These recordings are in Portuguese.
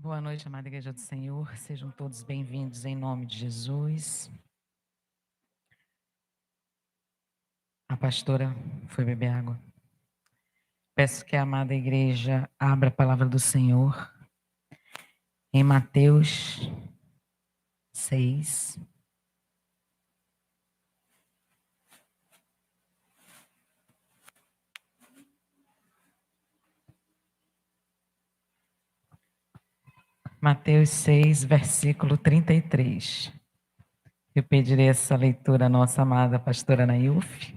Boa noite, amada Igreja do Senhor. Sejam todos bem-vindos em nome de Jesus. A pastora foi beber água. Peço que a amada Igreja abra a palavra do Senhor em Mateus 6. Mateus 6, versículo 33. Eu pedirei essa leitura à nossa amada pastora Nailf.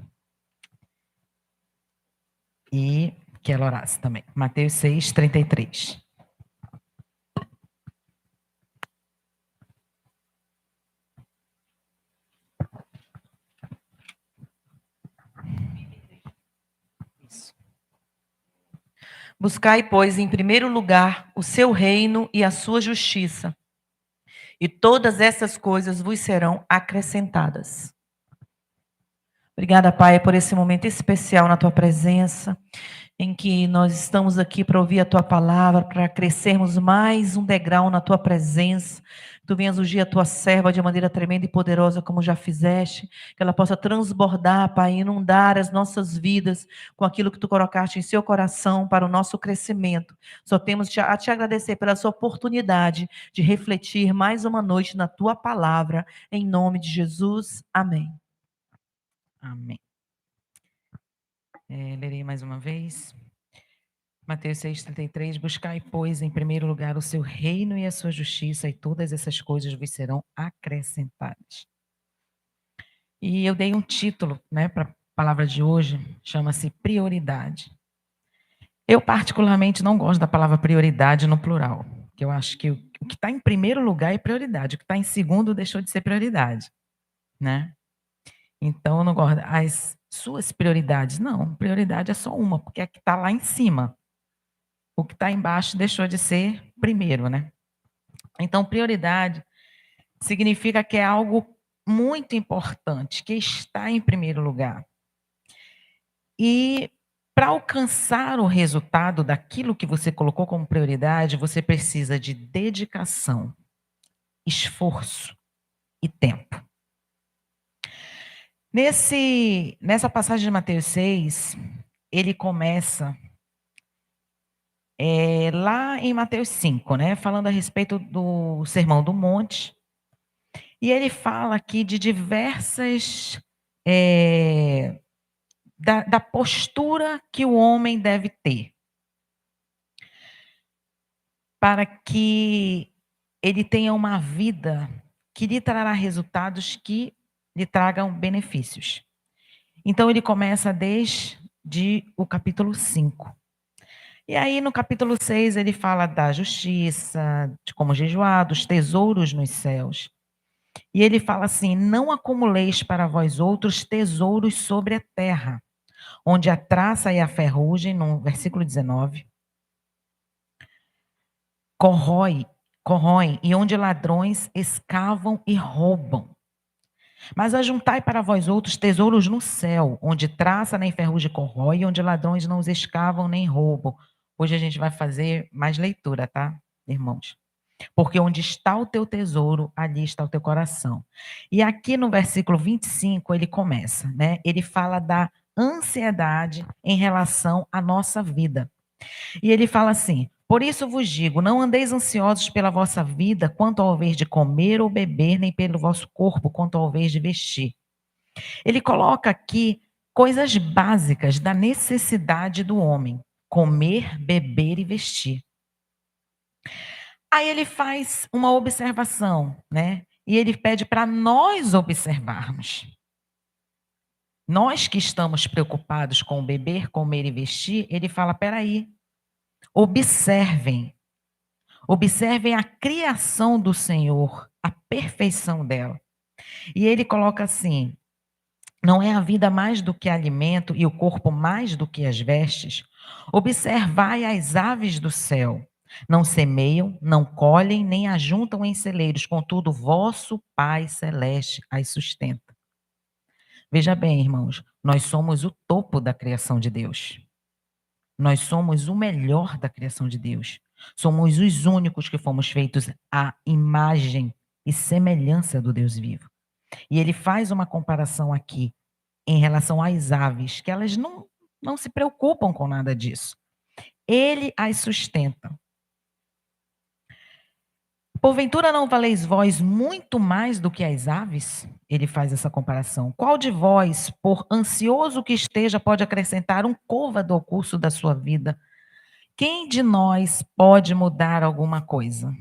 E que ela orasse também. Mateus 6, 33. Isso. Buscai, pois, em primeiro lugar o seu reino e a sua justiça, e todas essas coisas vos serão acrescentadas. Obrigada, Pai, por esse momento especial na tua presença, em que nós estamos aqui para ouvir a tua palavra, para crescermos mais um degrau na tua presença. Tu venhas ungir a tua serva de maneira tremenda e poderosa, como já fizeste, que ela possa transbordar, Pai, inundar as nossas vidas com aquilo que tu colocaste em seu coração para o nosso crescimento. Só temos a te agradecer pela sua oportunidade de refletir mais uma noite na tua palavra, em nome de Jesus. Amém. Amém. Lerei mais uma vez. Mateus 6,33. Buscai, pois, em primeiro lugar o seu reino e a sua justiça, e todas essas coisas vos serão acrescentadas. E eu dei um título, para a palavra de hoje, chama-se prioridade. Eu, particularmente, não gosto da palavra prioridade no plural, que eu acho que o que está em primeiro lugar é prioridade, o que está em segundo deixou de ser prioridade, né? Então, eu não gosto. As suas prioridades, não, prioridade é só uma, porque é a que está lá em cima. O que está embaixo deixou de ser primeiro, né? Então, prioridade significa que é algo muito importante, que está em primeiro lugar. E para alcançar o resultado daquilo que você colocou como prioridade, você precisa de dedicação, esforço e tempo. Nessa passagem de Mateus 6, ele começa lá em Mateus 5, né? Falando a respeito do Sermão do Monte. E ele fala aqui de diversas. Da postura que o homem deve ter para que ele tenha uma vida que lhe trará resultados que lhe tragam benefícios. Então, ele começa desde o capítulo 5. E aí, no capítulo 6, ele fala da justiça, de como jejuar, dos tesouros nos céus. E ele fala assim: não acumuleis para vós outros tesouros sobre a terra, onde a traça e a ferrugem, no versículo 19, corroem, e onde ladrões escavam e roubam. Mas ajuntai para vós outros tesouros no céu, onde traça nem ferrugem corrói, e onde ladrões não os escavam nem roubam. Hoje a gente vai fazer mais leitura, tá, irmãos? Porque onde está o teu tesouro, ali está o teu coração. E aqui no versículo 25, ele começa, né? Ele fala da ansiedade em relação à nossa vida. E ele fala assim: por isso vos digo, não andeis ansiosos pela vossa vida, quanto ao haver de comer ou beber, nem pelo vosso corpo, quanto ao haver de vestir. Ele coloca aqui coisas básicas da necessidade do homem: comer, beber e vestir. Aí ele faz uma observação, né? E ele pede para nós observarmos. Nós que estamos preocupados com beber, comer e vestir, ele fala: peraí, observem. Observem a criação do Senhor, a perfeição dela. E ele coloca assim: não é a vida mais do que alimento e o corpo mais do que as vestes? Observai as aves do céu. Não semeiam, não colhem, nem ajuntam em celeiros, contudo, vosso Pai Celeste as sustenta. Veja bem, irmãos, nós somos o topo da criação de Deus. Nós somos o melhor da criação de Deus. Somos os únicos que fomos feitos à imagem e semelhança do Deus vivo. E ele faz uma comparação aqui em relação às aves, que elas não se preocupam com nada disso. Ele as sustenta. Porventura não valeis vós muito mais do que as aves? Ele faz essa comparação. Qual de vós, por ansioso que esteja, pode acrescentar um côvado ao curso da sua vida? Quem de nós pode mudar alguma coisa?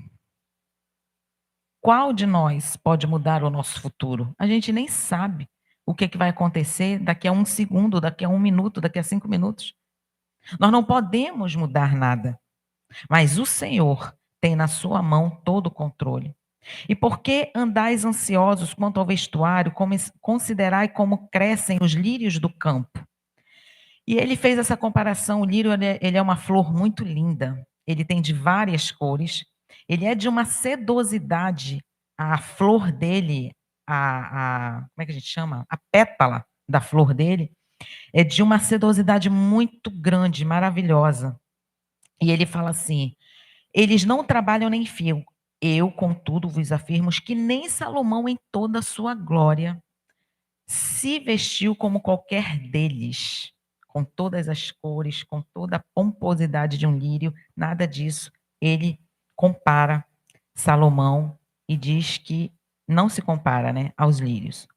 Qual de nós pode mudar o nosso futuro? A gente nem sabe o que vai acontecer daqui a 1 segundo, daqui a 1 minuto, daqui a 5 minutos. Nós não podemos mudar nada, mas o Senhor tem na sua mão todo o controle. E por que andais ansiosos quanto ao vestuário, considerai como crescem os lírios do campo? E ele fez essa comparação, o lírio ele é uma flor muito linda, ele tem de várias cores, ele é de uma sedosidade, a flor dele, como é que a gente chama? A pétala da flor dele, é de uma sedosidade muito grande, maravilhosa. E ele fala assim: eles não trabalham nem fiam. Eu, contudo, vos afirmo que nem Salomão, em toda a sua glória, se vestiu como qualquer deles, com todas as cores, com toda a pomposidade de um lírio, nada disso. Ele compara Salomão e diz que não se compara, né, aos lírios.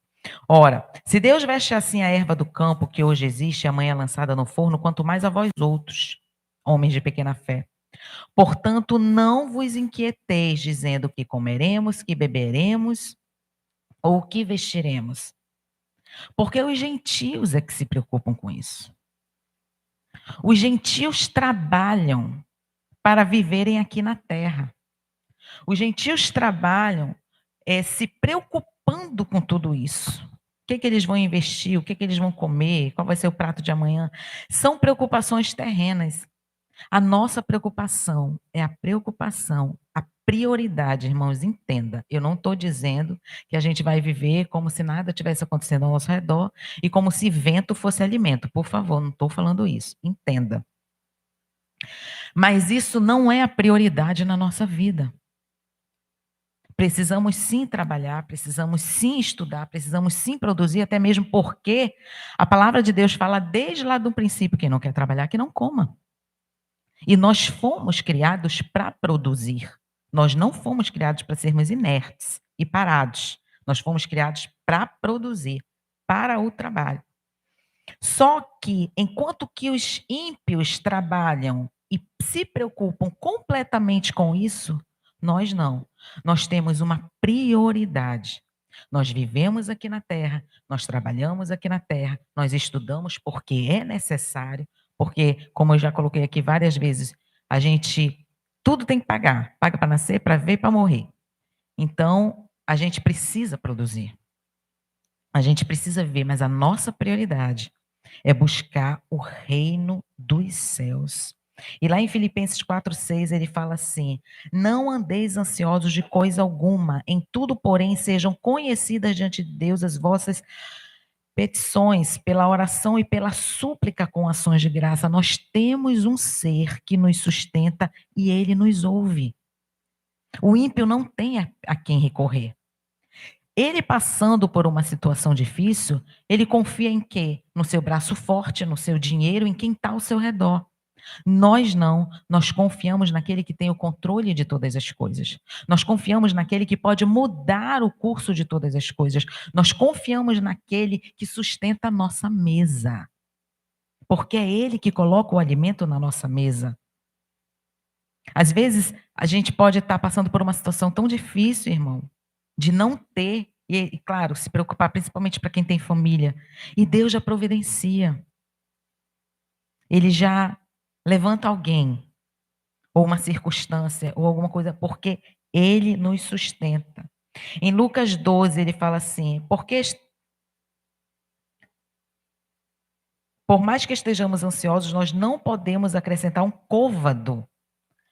Ora, se Deus veste assim a erva do campo que hoje existe, e amanhã lançada no forno, quanto mais a vós outros, homens de pequena fé. Portanto, não vos inquieteis, dizendo que comeremos, que beberemos, ou que vestiremos. Porque os gentios é que se preocupam com isso. Os gentios trabalham para viverem aqui na terra. Os gentios trabalham se preocupando com tudo isso. O que eles vão investir, o que eles vão comer, qual vai ser o prato de amanhã. São preocupações terrenas. A nossa preocupação é a preocupação, a prioridade, irmãos, entenda. Eu não estou dizendo que a gente vai viver como se nada tivesse acontecendo ao nosso redor e como se vento fosse alimento. Por favor, não estou falando isso. Entenda. Mas isso não é a prioridade na nossa vida. Precisamos sim trabalhar, precisamos sim estudar, precisamos sim produzir, até mesmo porque a palavra de Deus fala desde lá do princípio: quem não quer trabalhar, que não coma. E nós fomos criados para produzir. Nós não fomos criados para sermos inertes e parados. Nós fomos criados para produzir, para o trabalho. Só que, enquanto que os ímpios trabalham e se preocupam completamente com isso, nós não. Nós temos uma prioridade. Nós vivemos aqui na terra, nós trabalhamos aqui na terra, nós estudamos porque é necessário, porque, como eu já coloquei aqui várias vezes, a gente tudo tem que pagar. Paga para nascer, para ver e para morrer. Então, a gente precisa produzir. A gente precisa viver, mas a nossa prioridade é buscar o reino dos céus. E lá em Filipenses 4:6 ele fala assim: não andeis ansiosos de coisa alguma, em tudo, porém, sejam conhecidas diante de Deus as vossas petições, pela oração e pela súplica com ações de graça. Nós temos um ser que nos sustenta e ele nos ouve. O ímpio não tem a quem recorrer. Ele passando por uma situação difícil, ele confia em quê? No seu braço forte, no seu dinheiro, em quem está ao seu redor. Nós não, nós confiamos naquele que tem o controle de todas as coisas. Nós confiamos naquele que pode mudar o curso de todas as coisas. Nós confiamos naquele que sustenta a nossa mesa. Porque é ele que coloca o alimento na nossa mesa. Às vezes, a gente pode estar passando por uma situação tão difícil, irmão, de não ter, e claro, se preocupar principalmente para quem tem família. E Deus já providencia. Ele já levanta alguém, ou uma circunstância, ou alguma coisa, porque Ele nos sustenta. Em Lucas 12, ele fala assim: por mais que estejamos ansiosos, nós não podemos acrescentar um côvado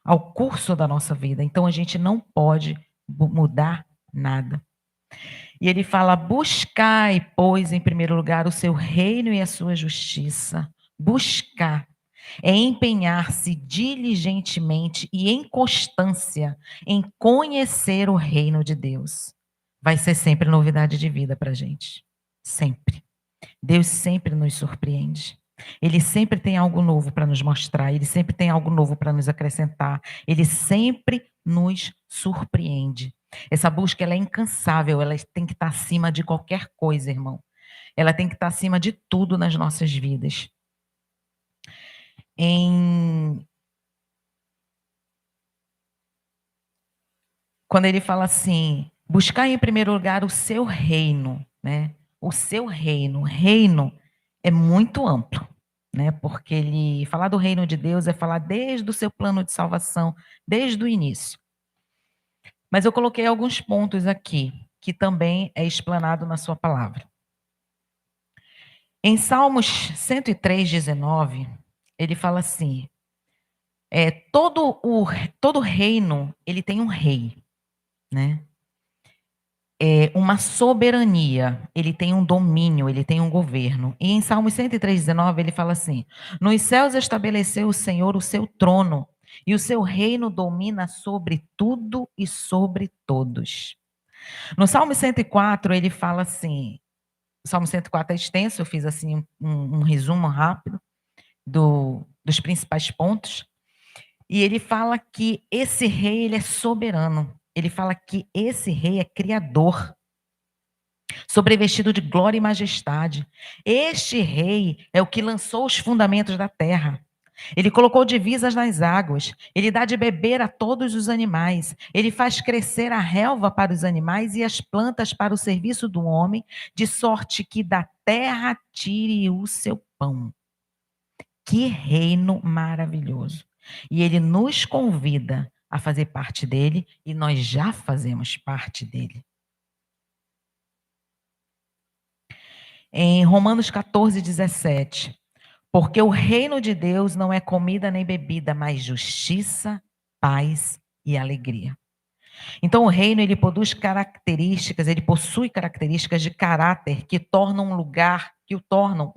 ao curso da nossa vida. Então, a gente não pode mudar nada. E ele fala: buscai, pois, em primeiro lugar, o seu reino e a sua justiça. Buscar. É empenhar-se diligentemente e em constância em conhecer o reino de Deus. Vai ser sempre novidade de vida para a gente. Sempre. Deus sempre nos surpreende. Ele sempre tem algo novo para nos mostrar, ele sempre tem algo novo para nos acrescentar, ele sempre nos surpreende. Essa busca ela é incansável, ela tem que estar acima de qualquer coisa, irmão. Ela tem que estar acima de tudo nas nossas vidas. Em Quando ele fala assim: "Buscar em primeiro lugar o seu reino", né, o seu reino. Reino é muito amplo, né, porque ele falar do reino de Deus é falar desde o seu plano de salvação, desde o início. Mas eu coloquei alguns pontos aqui, que também é explanado na sua palavra. Em Salmos 103:19, ele fala assim, todo reino, ele tem um rei, né. Uma soberania, ele tem um domínio, ele tem um governo. E em Salmos 103:19 ele fala assim: "Nos céus estabeleceu o Senhor o seu trono, e o seu reino domina sobre tudo e sobre todos". No Salmo 104 ele fala assim, o Salmo 104 é extenso, eu fiz assim um resumo rápido dos principais pontos, e ele fala que esse rei ele é soberano, ele fala que esse rei é criador. Sobrevestido de glória e majestade. Este rei é o que lançou os fundamentos da terra. Ele colocou divisas nas águas, ele dá de beber a todos os animais, ele faz crescer a relva para os animais e as plantas para o serviço do homem, de sorte que da terra tire o seu pão. Que reino maravilhoso! E ele nos convida a fazer parte dele e nós já fazemos parte dele. Em Romanos 14:17, porque o reino de Deus não é comida nem bebida, mas justiça, paz e alegria. Então o reino ele produz características, ele possui características de caráter que o tornam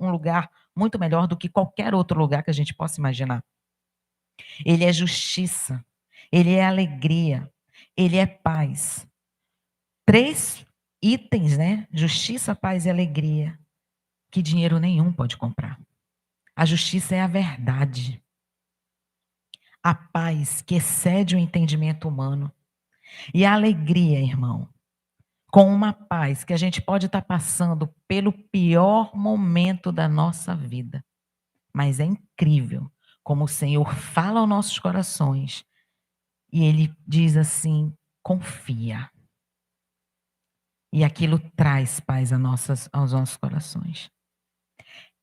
um lugar muito melhor do que qualquer outro lugar que a gente possa imaginar. Ele é justiça, ele é alegria, ele é paz. 3 itens, né? Justiça, paz e alegria, que dinheiro nenhum pode comprar. A justiça é a verdade. A paz que excede o entendimento humano. E a alegria, irmão, com uma paz que a gente pode estar passando pelo pior momento da nossa vida. Mas é incrível como o Senhor fala aos nossos corações e Ele diz assim: confia. E aquilo traz paz aos nossos corações.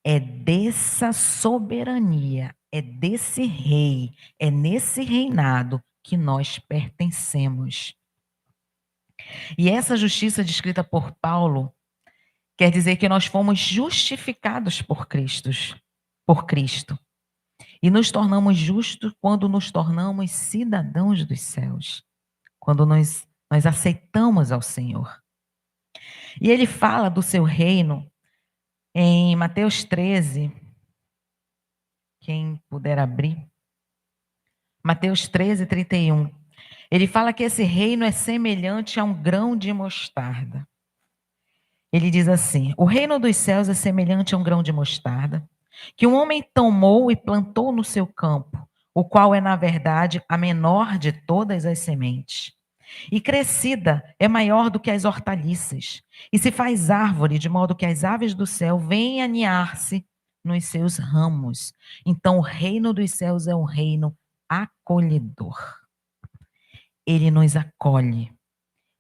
É dessa soberania, é desse rei, é nesse reinado que nós pertencemos. E essa justiça descrita por Paulo quer dizer que nós fomos justificados por Cristo. E nos tornamos justos quando nos tornamos cidadãos dos céus, quando nós aceitamos ao Senhor. E ele fala do seu reino em Mateus 13, quem puder abrir. Mateus 13:31. Ele fala que esse reino é semelhante a um grão de mostarda. Ele diz assim: o reino dos céus é semelhante a um grão de mostarda, que um homem tomou e plantou no seu campo, o qual é, na verdade, a menor de todas as sementes. E crescida é maior do que as hortaliças, e se faz árvore, de modo que as aves do céu vêm aninhar-se nos seus ramos. Então, o reino dos céus é um reino acolhedor. Ele nos acolhe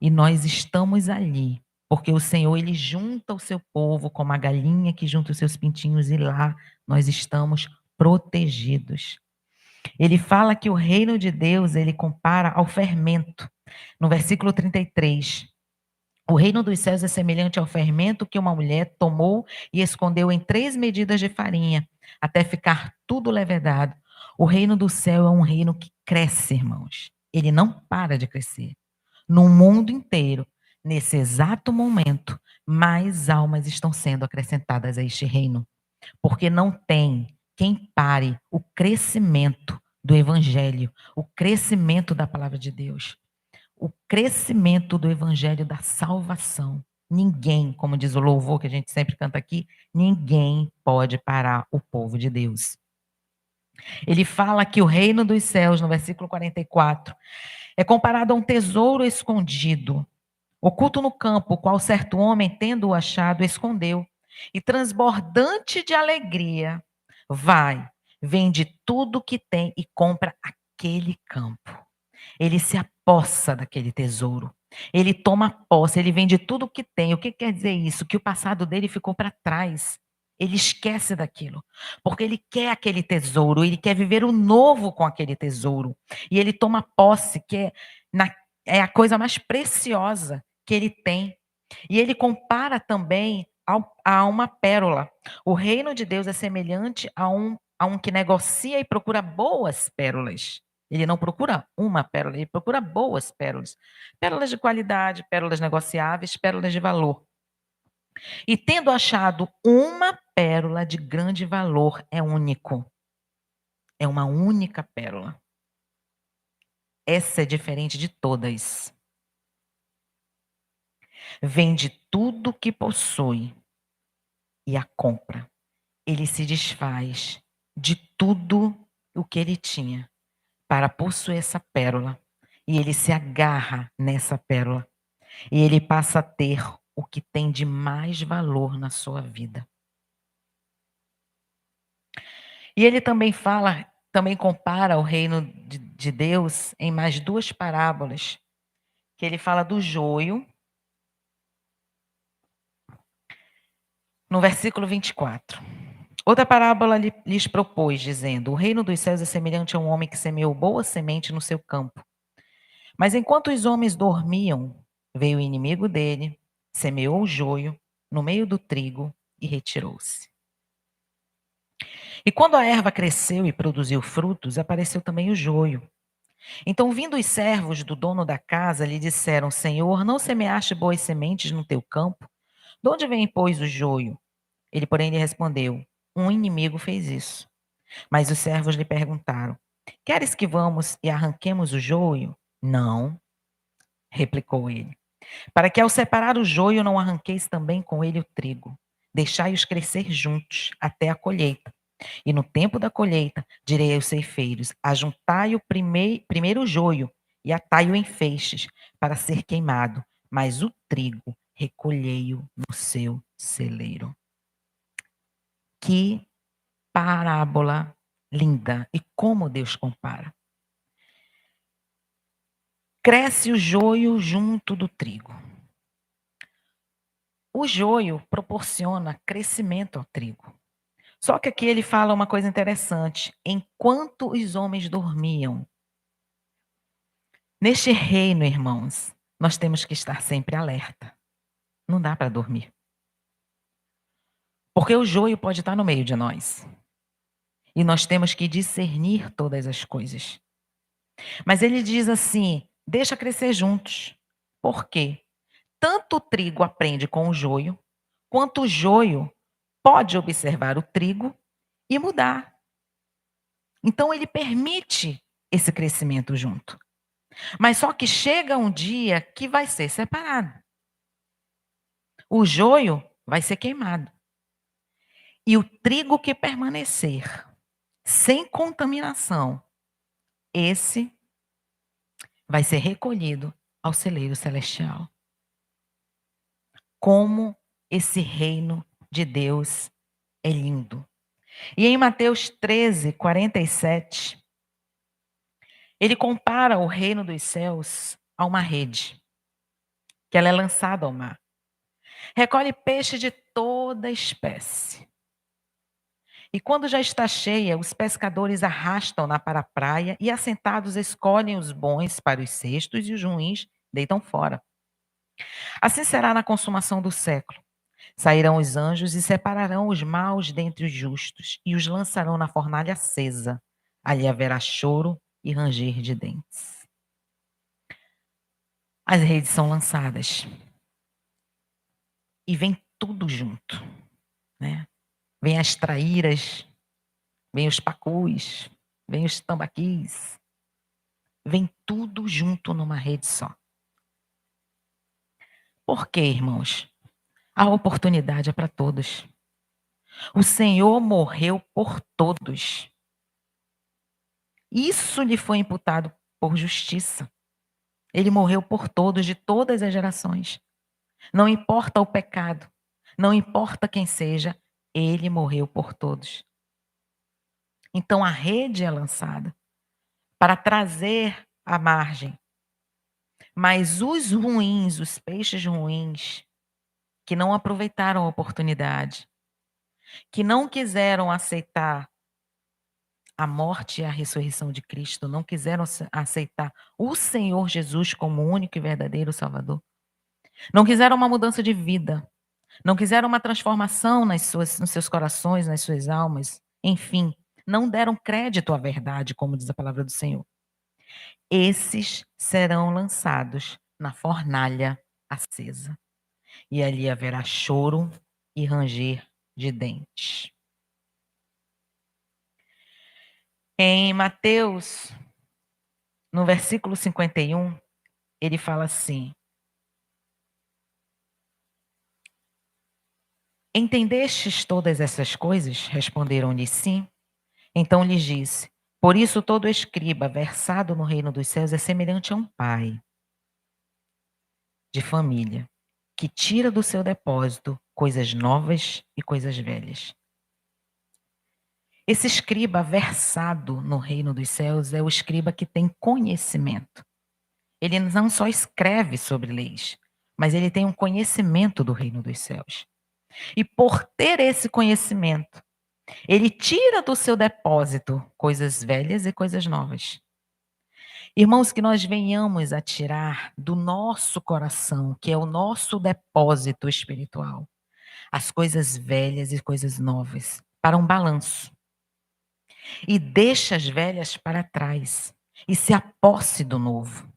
e nós estamos ali, porque o Senhor ele junta o seu povo como a galinha que junta os seus pintinhos e lá nós estamos protegidos. Ele fala que o reino de Deus, ele compara ao fermento. No versículo 33, o reino dos céus é semelhante ao fermento que uma mulher tomou e escondeu em 3 medidas de farinha, até ficar tudo levedado. O reino do céu é um reino que cresce, irmãos. Ele não para de crescer. No mundo inteiro, nesse exato momento, mais almas estão sendo acrescentadas a este reino. Porque não tem quem pare o crescimento do evangelho, o crescimento da palavra de Deus, o crescimento do evangelho da salvação. Ninguém, como diz o louvor que a gente sempre canta aqui, ninguém pode parar o povo de Deus. Ele fala que o reino dos céus, no versículo 44, é comparado a um tesouro escondido, oculto no campo, o qual certo homem, tendo-o achado, escondeu. E transbordante de alegria, vai, vende tudo que tem e compra aquele campo. Ele se apossa daquele tesouro. Ele toma posse, ele vende tudo o que tem. O que quer dizer isso? Que o passado dele ficou para trás. Ele esquece daquilo, porque ele quer aquele tesouro, ele quer viver o novo com aquele tesouro. E ele toma posse, que é a coisa mais preciosa que ele tem. E ele compara também a uma pérola. O reino de Deus é semelhante a um que negocia e procura boas pérolas. Ele não procura uma pérola, ele procura boas pérolas. Pérolas de qualidade, pérolas negociáveis, pérolas de valor. E tendo achado uma pérola de grande valor, é único. É uma única pérola. Essa é diferente de todas. Vende tudo que possui e a compra. Ele se desfaz de tudo o que ele tinha para possuir essa pérola. E ele se agarra nessa pérola. E ele passa a ter o que tem de mais valor na sua vida. E ele também fala, também compara o reino de Deus em mais duas parábolas, que ele fala do joio, no versículo 24. Outra parábola lhes propôs, dizendo: o reino dos céus é semelhante a um homem que semeou boa semente no seu campo. Mas enquanto os homens dormiam, veio o inimigo dele, semeou o joio no meio do trigo e retirou-se. E quando a erva cresceu e produziu frutos, apareceu também o joio. Então, vindo os servos do dono da casa, lhe disseram: Senhor, não semeaste boas sementes no teu campo? De onde vem, pois, o joio? Ele, porém, lhe respondeu: um inimigo fez isso. Mas os servos lhe perguntaram: queres que vamos e arranquemos o joio? Não, replicou ele. Para que ao separar o joio não arranqueis também com ele o trigo. Deixai-os crescer juntos até a colheita. E no tempo da colheita, direi aos ceifeiros: ajuntai o primeiro joio e atai-o em feixes para ser queimado, mas o trigo recolhei-o no seu celeiro. Que parábola linda! E como Deus compara. Cresce o joio junto do trigo. O joio proporciona crescimento ao trigo. Só que aqui ele fala uma coisa interessante. Enquanto os homens dormiam, neste reino, irmãos, nós temos que estar sempre alerta. Não dá para dormir. Porque o joio pode estar no meio de nós. E nós temos que discernir todas as coisas. Mas ele diz assim: deixa crescer juntos. Por quê? Tanto o trigo aprende com o joio, quanto o joio pode observar o trigo e mudar. Então ele permite esse crescimento junto. Mas só que chega um dia que vai ser separado. O joio vai ser queimado. E o trigo que permanecer sem contaminação, esse vai ser recolhido ao celeiro celestial. Como esse reino de Deus é lindo. E em Mateus 13, 47, ele compara o reino dos céus a uma rede, que ela é lançada ao mar. Recolhe peixe de toda espécie. E quando já está cheia, os pescadores arrastam-na para a praia e, assentados, escolhem os bons para os cestos e os ruins deitam fora. Assim será na consumação do século. Sairão os anjos e separarão os maus dentre os justos e os lançarão na fornalha acesa. Ali haverá choro e ranger de dentes. As redes são lançadas. E vem tudo junto, né? Vem as traíras, vem os pacus, vem os tambaquis, vem tudo junto numa rede só. Por quê, irmãos? A oportunidade é para todos. O Senhor morreu por todos. Isso lhe foi imputado por justiça. Ele morreu por todos, de todas as gerações. Não importa o pecado, não importa quem seja, ele morreu por todos. Então a rede é lançada para trazer a margem. Mas os ruins, os peixes ruins, que não aproveitaram a oportunidade, que não quiseram aceitar a morte e a ressurreição de Cristo, não quiseram aceitar o Senhor Jesus como único e verdadeiro Salvador, não quiseram uma mudança de vida, não quiseram uma transformação nos seus corações, nas suas almas, enfim, não deram crédito à verdade, como diz a palavra do Senhor. Esses serão lançados na fornalha acesa, e ali haverá choro e ranger de dentes. Em Mateus, no versículo 51, ele fala assim: Entendestes todas essas coisas? Responderam-lhe sim. Então lhes disse: Por isso todo escriba versado no reino dos céus é semelhante a um pai de família, que tira do seu depósito coisas novas e coisas velhas. Esse escriba versado no reino dos céus é o escriba que tem conhecimento. Ele não só escreve sobre leis, mas ele tem um conhecimento do reino dos céus. E por ter esse conhecimento, ele tira do seu depósito coisas velhas e coisas novas. Irmãos, que nós venhamos a tirar do nosso coração, que é o nosso depósito espiritual, as coisas velhas e coisas novas, para um balanço. E deixa as velhas para trás. E se aposse do novo.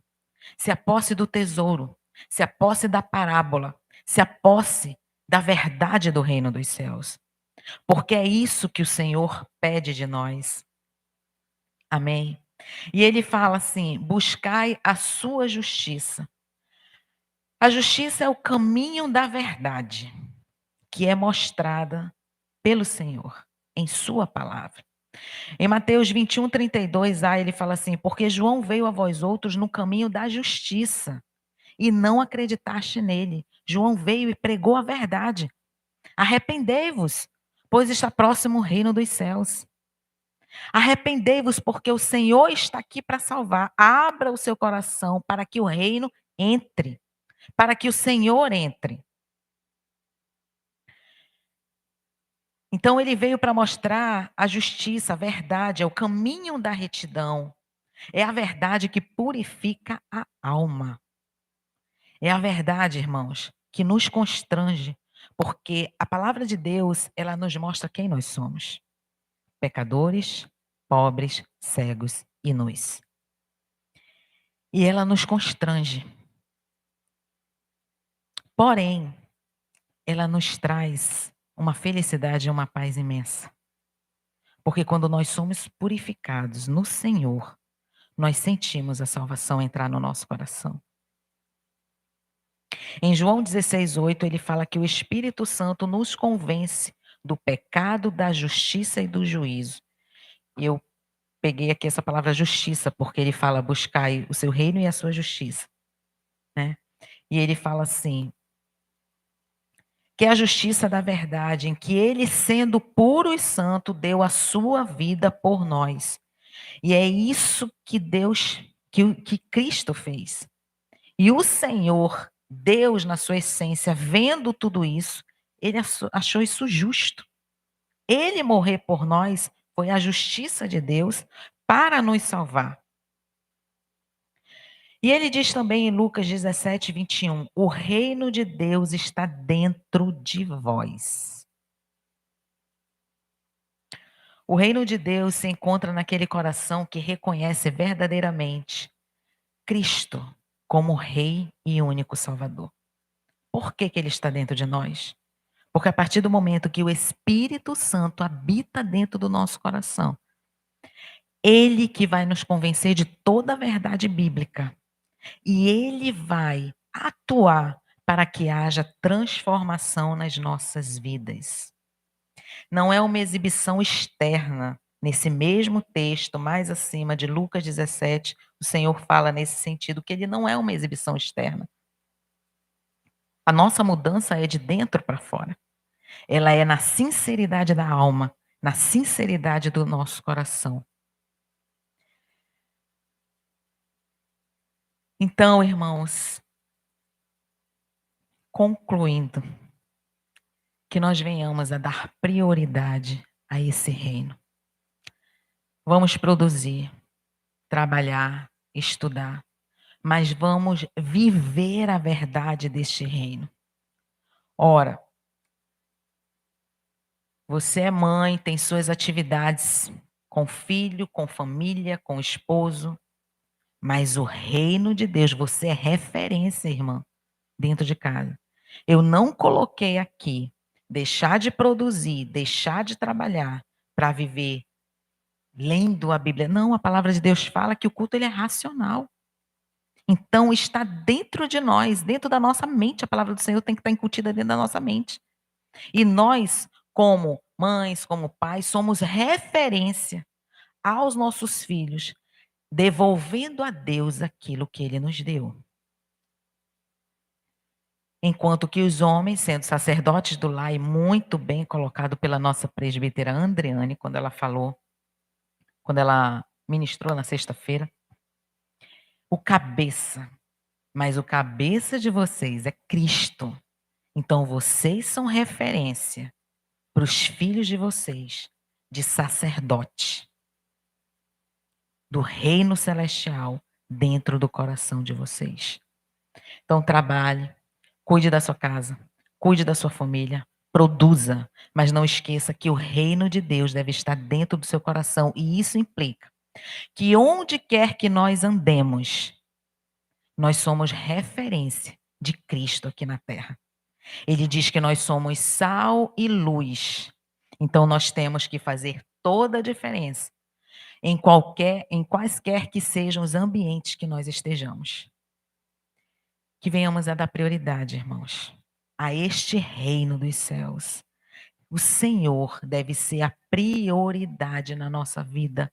Se aposse do tesouro. Se aposse da parábola. Se aposse da verdade do reino dos céus. Porque é isso que o Senhor pede de nós. Amém? E ele fala assim: buscai a sua justiça. A justiça é o caminho da verdade, que é mostrada pelo Senhor em sua palavra. Em Mateus 21:32a, ele fala assim: porque João veio a vós outros no caminho da justiça e não acreditaste nele. João veio e pregou a verdade. Arrependei-vos, pois está próximo o reino dos céus. Arrependei-vos, porque o Senhor está aqui para salvar. Abra o seu coração para que o reino entre, para que o Senhor entre. Então ele veio para mostrar a justiça, a verdade, é o caminho da retidão. É a verdade que purifica a alma. É a verdade, irmãos, que nos constrange, porque a palavra de Deus, ela nos mostra quem nós somos. Pecadores, pobres, cegos e nus. E ela nos constrange. Porém, ela nos traz uma felicidade e uma paz imensa. Porque quando nós somos purificados no Senhor, nós sentimos a salvação entrar no nosso coração. Em João 16:8, ele fala que o Espírito Santo nos convence do pecado, da justiça e do juízo. E eu peguei aqui essa palavra justiça, porque ele fala buscai o seu reino e a sua justiça, né? E ele fala assim, que é a justiça da verdade, em que ele, sendo puro e santo, deu a sua vida por nós. E é isso que que Cristo fez. E o Senhor, Deus na sua essência, vendo tudo isso, ele achou isso justo. Ele morrer por nós foi a justiça de Deus para nos salvar. E ele diz também em Lucas 17:21, o reino de Deus está dentro de vós. O reino de Deus se encontra naquele coração que reconhece verdadeiramente Cristo como Rei e único Salvador. Por que ele está dentro de nós? Porque a partir do momento que o Espírito Santo habita dentro do nosso coração, ele que vai nos convencer de toda a verdade bíblica. E ele vai atuar para que haja transformação nas nossas vidas. Não é uma exibição externa. Nesse mesmo texto, mais acima de Lucas 17, o Senhor fala nesse sentido que ele não é uma exibição externa. A nossa mudança é de dentro para fora. Ela é na sinceridade da alma, na sinceridade do nosso coração. Então, irmãos, concluindo, que nós venhamos a dar prioridade a esse reino. Vamos produzir, trabalhar, estudar, mas vamos viver a verdade deste reino. Ora, você é mãe, tem suas atividades com filho, com família, com esposo, mas o reino de Deus, você é referência, irmã, dentro de casa. Eu não coloquei aqui deixar de produzir, deixar de trabalhar para viver lendo a Bíblia. Não, a palavra de Deus fala que o culto ele é racional. Então está dentro de nós, dentro da nossa mente. A palavra do Senhor tem que estar incutida dentro da nossa mente. E nós, como mães, como pais, somos referência aos nossos filhos, devolvendo a Deus aquilo que ele nos deu. Enquanto que os homens, sendo sacerdotes do lar, e muito bem colocado pela nossa presbítera Andreane, quando ela falou, quando ela ministrou na sexta-feira, o cabeça, mas o cabeça de vocês é Cristo. Então vocês são referência para os filhos de vocês, de sacerdote, do reino celestial dentro do coração de vocês. Então trabalhe, cuide da sua casa, cuide da sua família, produza, mas não esqueça que o reino de Deus deve estar dentro do seu coração e isso implica que onde quer que nós andemos, nós somos referência de Cristo aqui na terra. Ele diz que nós somos sal e luz. Então nós temos que fazer toda a diferença em quaisquer que sejam os ambientes que nós estejamos. Que venhamos a dar prioridade, irmãos, a este reino dos céus. O Senhor deve ser a prioridade na nossa vida.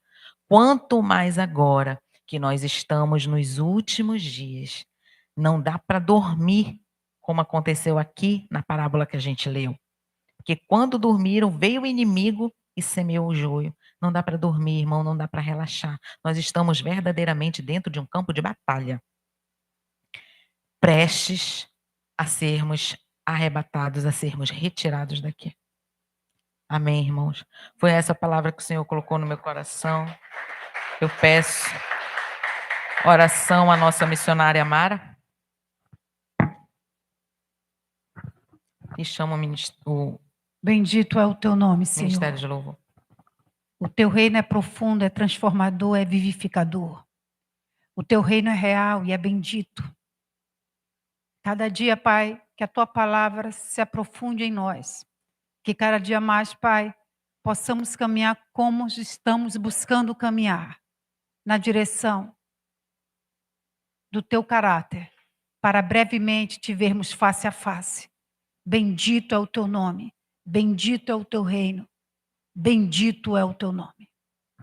Quanto mais agora que nós estamos nos últimos dias. Não dá para dormir, como aconteceu aqui na parábola que a gente leu. Porque quando dormiram, veio o inimigo e semeou o joio. Não dá para dormir, irmão, não dá para relaxar. Nós estamos verdadeiramente dentro de um campo de batalha. Prestes a sermos arrebatados, a sermos retirados daqui. Amém, irmãos? Foi essa palavra que o Senhor colocou no meu coração. Eu peço oração à nossa missionária Mara. E chama o Bendito é o teu nome, Senhor. Ministério de Louvor. O teu reino é profundo, é transformador, é vivificador. O teu reino é real e é bendito. Cada dia, Pai, que a tua palavra se aprofunde em nós. Que cada dia mais, Pai, possamos caminhar como estamos buscando caminhar, na direção do teu caráter, para brevemente te vermos face a face. Bendito é o teu nome, bendito é o teu reino, bendito é o teu nome.